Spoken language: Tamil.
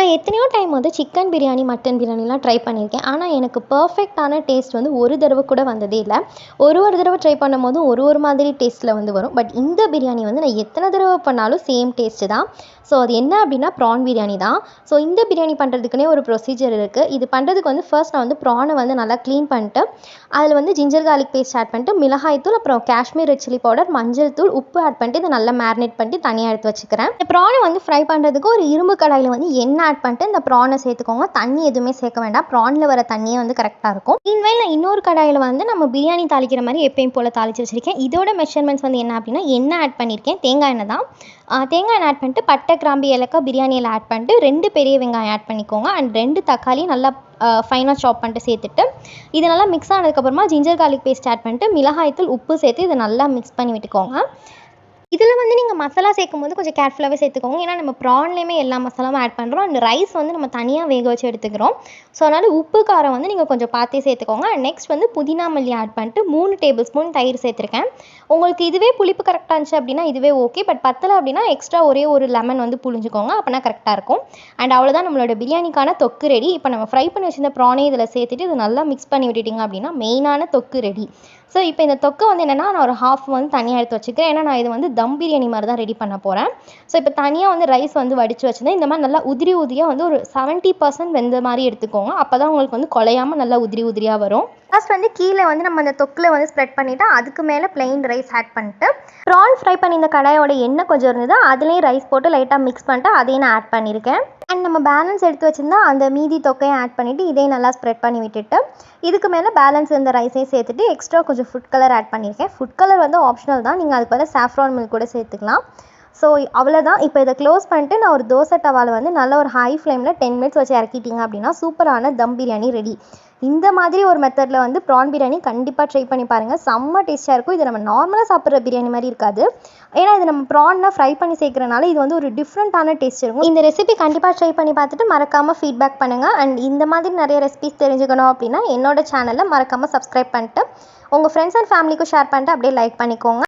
நான் எத்தனையோ டைம் வந்து சிக்கன் பிரியாணி, மட்டன் பிரியாணிலாம் ட்ரை பண்ணியிருக்கேன். ஆனால் எனக்கு பெர்ஃபெக்ட்டான டேஸ்ட் வந்து ஒரு தடவை கூட வந்ததே இல்ல. ஒரு தடவை ட்ரை பண்ணும்போதும் ஒரு மாதிரி டேஸ்ட்டில் வந்து வரும். பட் இந்த பிரியாணி வந்து நான் எத்தனை தடவை பண்ணாலும் சேம் டேஸ்ட்டு தான். ஸோ அது என்ன அப்படின்னா ப்ரான் பிரியாணி தான். ஸோ இந்த பிரியாணி பண்ணுறதுக்குனே ஒரு ப்ரொசீஜர் இருக்குது. இது பண்ணுறதுக்கு வந்து ஃபர்ஸ்ட் நான் வந்து ப்ரானை வந்து நல்லா க்ளீன் பண்ணிட்டு, அதில் வந்து ஜிஞ்சர் கார்லிக் பேஸ்ட் ஆட் பண்ணிட்டு, மிளகாய்த்தூள், அப்புறம் காஷ்மீர் ரெட் சில்லி பவுடர், மஞ்சள் தூள், உப்பு ஆட் பண்ணிட்டு இதை நல்லா மேரினேட் பண்ணிட்டு தனியாக எடுத்து வச்சுக்கிறேன். இந்த ப்ரானை வந்து ஃப்ரை பண்ணுறதுக்கு ஒரு இரும்பு கடாயில் வந்து எண்ணெய் ஆட் பண்ணிட்டு இந்த ப்ரானை சேர்த்துக்கோங்க. தண்ணி எதுவுமே சேர்க்க வேண்டாம். ப்ரானில் வர தண்ணியே வந்து கரெக்டாக இருக்கும். மீன்வேல் நான் இன்னொரு கடாயில் வந்து நம்ம பிரியாணி தாளிக்கிற மாதிரி எப்பயும் போல் தாளித்து வச்சுருக்கேன். இதோட மெஷர்மெண்ட்ஸ் வந்து என்ன அப்படின்னா, எண்ணெய் ஆட் பண்ணியிருக்கேன், தேங்காய் எண்ணெய் தான். தேங்காய் எண்ணெய் ஆட் பண்ணிட்டு பட்டை, கிராம்பு, ஏலக்காய், பிரியாணி இலை ஆட் பண்ணிட்டு 2 பெரிய வெங்காயம் ஆட் பண்ணிக்கோங்க. அண்ட் 2 தக்காளி நல்லா ஃபைனாக சாப் பண்ணிட்டு சேர்த்துட்டு இது நல்லா மிக்ஸ் ஆனதுக்கப்புறமா ஜிஞ்சர் கார்லிக் பேஸ்ட் ஆட் பண்ணிட்டு மிளகாய்த்தூள், உப்பு சேர்த்து இதை நல்லா மிக்ஸ் பண்ணி விட்டுக்கோங்க. இதில் வந்து நீங்கள் மசாலா சேர்க்கும்போது கொஞ்சம் கேர்ஃபுல்லாகவே சேர்த்துக்கோங்க. ஏன்னா நம்ம ப்ரான்லேயுமே எல்லா மசாலாவும் ஆட் பண்ணுறோம். அண்ட் ரைஸ் வந்து நம்ம தனியாக வேக வச்சு எடுத்துக்கிறோம். ஸோ அதனால் உப்பு, காரம் வந்து நீங்கள் கொஞ்சம் பார்த்தே சேர்த்துக்கோங்க. அண்ட் நெக்ஸ்ட் வந்து புதினா மல்லி ஆட் பண்ணிட்டு 3 டேபிள் ஸ்பூன் தயிர் சேர்த்துருக்கேன். உங்களுக்கு இதுவே புளிப்பு கரெக்டாக இருந்துச்சு அப்படின்னா இதுவே ஓகே. பட் பத்தலை அப்படின்னா எக்ஸ்ட்ரா ஒரே ஒரு லெமன் வந்து புழிஞ்சுக்கோங்க. அப்போனா கரெக்டாக இருக்கும். அண்ட் அவ்வளோதான், நம்மளோட பிரியாணிக்கான தொக்கு ரெடி. இப்போ நம்ம ஃப்ரை பண்ணி வச்சிருந்த ப்ரானே இதில் சேர்த்துட்டு இதை நல்லா மிக்ஸ் பண்ணி விட்டுட்டிங்க அப்படின்னா மெயினான தொக்கு ரெடி. ஸோ இப்போ இந்த தொக்கு வந்து என்னென்னா, நான் ஒரு ஹாஃப் வந்து தனியாக எடுத்து வச்சுக்கிறேன். ஏன்னா நான் இது வந்து தம் பிரியாணி மாதிரி தான் ரெடி பண்ண போகிறேன். ஸோ இப்போ தனியாக வந்து ரைஸ் வந்து வடித்து வச்சுருந்தேன். இந்த மாதிரி நல்லா உதிரியாக வந்து ஒரு 70% வெந்த மாதிரி எடுத்துக்கோங்க. அப்போ தான் உங்களுக்கு வந்து குலையாமல் நல்லா உதிரியாக வரும். ஃபர்ஸ்ட் வந்து கீழே வந்து நம்ம அந்த தொக்கில் வந்து ஸ்ப்ரெட் பண்ணிவிட்டு அதுக்கு மேலே பிளெயின் ரைஸ் ஆட் பண்ணிட்டு ப்ரான் ஃப்ரை பண்ணி இந்த கடாயோட எண்ணெய் கொஞ்சம் இருந்தது, அதுலேயும் ரைஸ் போட்டு லைட்டாக மிக்ஸ் பண்ணிட்டு அதையும் நான் ஆட் பண்ணியிருக்கேன். அண்ட் நம்ம பேலன்ஸ் எடுத்து வச்சுருந்தா அந்த மீதி தொக்கையும் ஆட் பண்ணிவிட்டு இதையும் நல்லா ஸ்ப்ரெட் பண்ணி விட்டுட்டு இதுக்கு மேலே பேலன்ஸ் இருந்த ரைஸையும் சேர்த்துட்டு எக்ஸ்ட்ரா கொஞ்சம் ஃபுட் கலர் ஆட் பண்ணியிருக்கேன். ஃபுட் கலர் வந்து ஆப்ஷனல் தான், நீங்கள் அதுக்கு பதிலாக சாஃப்ரான் மில்க் கூட சேர்த்துக்கலாம். ஸோ அவ்வளோதான். இப்போ இதை க்ளோஸ் பண்ணிட்டு நான் ஒரு தோசை டவாவில் வந்து நல்ல ஒரு ஹை ஃப்ளேமில் 10 மினிட்ஸ் வச்சு இறக்கிட்டிங்க அப்படின்னா சூப்பரான தம் பிரியாணி ரெடி. இந்த மாதிரி ஒரு மெத்தடில் வந்து ப்ரான் பிரியாணி கண்டிப்பாக ட்ரை பண்ணி பாருங்கள். செம்ம டேஸ்ட்டாக இருக்கும். இது நம்ம நார்மலாக சாப்பிட்ற பிரியாணி மாதிரி இருக்காது. ஏன்னா இது நம்ம ப்ரான்லாம் ஃப்ரை பண்ணி சேர்க்குறனால இது வந்து ஒரு டிஃப்ரெண்ட்டான டேஸ்ட் இருக்கும். இந்த ரெசிபி கண்டிப்பாக ட்ரை பண்ணி பார்த்துட்டு மறக்காமல் ஃபீட்பேக் பண்ணுங்கள். அண்ட் இந்த மாதிரி நிறைய ரெசிபிஸ் தெரிஞ்சுக்கணும் அப்படின்னா என்னோட சேனலில் மறக்காமல் சப்ஸ்கிரைப் பண்ணிட்டு உங்கள் ஃப்ரெண்ட்ஸ் அண்ட் ஃபேமிலிக்கும் ஷேர் பண்ணிட்டு அப்படியே லைக் பண்ணிக்கோங்க.